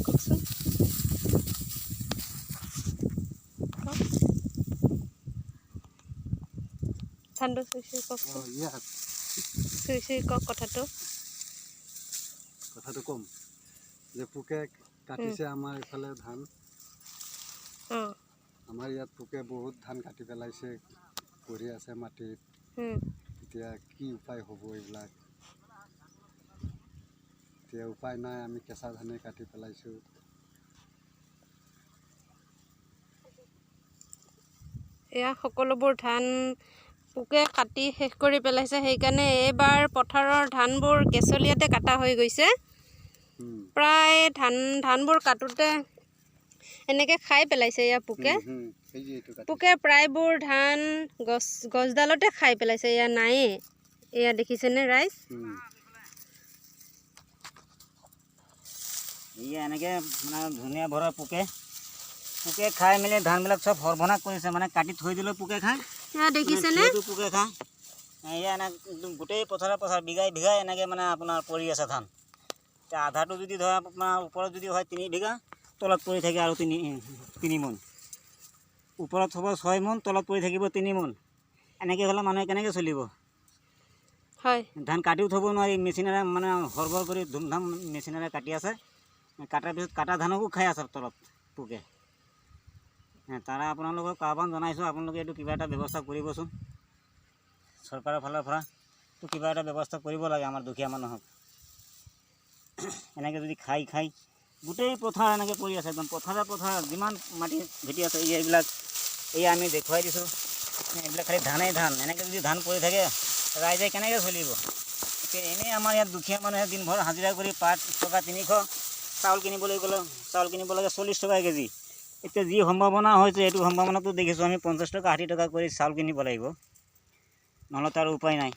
কওকচোন ঠাণ্ডা চুই কওকচোন চুই কওক কথাটো কম যে পোকে কাটিছে আমাৰ ইফালে ধান আমাৰ ইয়াত পোকে বহুত ধান কাটি পেলাইছে পৰি আছে মাটিত এতিয়া কি উপায় হ'ব এইবিলাক এতিয়া উপায় নাই আমি কেঁচা ধানে কাটি পেলাইছোঁ এয়া সকলোবোৰ ধান পোকে কাটি শেষ কৰি পেলাইছে সেইকাৰণে এইবাৰ পথাৰৰ ধানবোৰ কেঁচলীয়াতে কাটা হৈ গৈছে প্ৰায় ধানবোৰ কাটোতে এনেকৈ খাই পেলাইছে এয়া পোকে প্ৰায়বোৰ ধান গছডালতে খাই পেলাইছে এয়া নায়েই এয়া দেখিছেনে ৰাইজ এয়া এনেকৈ মানে ধুনীয়া ভৰা পোকে খাই মেলি ধানবিলাক চব সৰ্বনাশ কৰিছে মানে কাটি থৈ দিলেও পোকে খায় এয়া দেখিছেনে পোকে খায় এয়া একদম গোটেই পথাৰ বিঘাই বিঘাই এনেকৈ মানে আপোনাৰ পৰি আছে ধান এতিয়া আধাটো যদি ধৰা আপোনাৰ ওপৰত যদি হয় 3 বিঘা তলত পৰি থাকে আৰু 3 মোন ওপৰত হ'ব 6 মোন তলত পৰি থাকিব 3 মোন এনেকৈ হ'লে মানুহে কেনেকৈ চলিব হয় ধান কাটিও থ'ব নোৱাৰি মেচিনেৰে মানে সৰবৰ কৰি ধুমধাম মেচিনেৰে কাটি আছে কাটাৰ পিছত কাটা ধানকো খাই আছে তলত পোকে তাৰে আপোনালোকক আহ্বান জনাইছোঁ আপোনালোকে এইটো কিবা এটা ব্যৱস্থা কৰিবচোন চৰকাৰৰ ফালৰ পৰা তো কিবা এটা ব্যৱস্থা কৰিব লাগে আমাৰ দুখীয়া মানুহক এনেকৈ যদি খাই গোটেই পথাৰ এনেকৈ পৰি আছে একদম পথাৰ যিমান মাটি ভেটি আছে এইবিলাক আমি দেখুৱাই দিছোঁ এইবিলাক খালি ধান এনেকৈ যদি ধান পৰি থাকে ৰাইজে কেনেকৈ চলিব এতিয়া এনেই আমাৰ ইয়াত দুখীয়া মানুহে দিনভৰ হাজিৰা কৰি 5 টকা 300 চাউল কিনিবলৈ গ'লে চাউল কিনিব লাগে 40 টকা কেজি এতিয়া যি সম্ভাৱনা হৈছে এইটো সম্ভাৱনাটো দেখিছোঁ আমি 50 টকা 60 টকা কৰি চাউল কিনিব লাগিব নহ'লে তাৰ উপায় নাই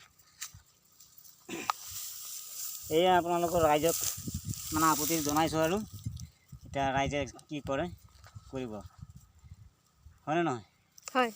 এয়া আপোনালোকৰ ৰাইজক মানে আপত্তি জনাইছোঁ আৰু এতিয়া ৰাইজে কি কৰে কৰিব হয়নে নহয় হয়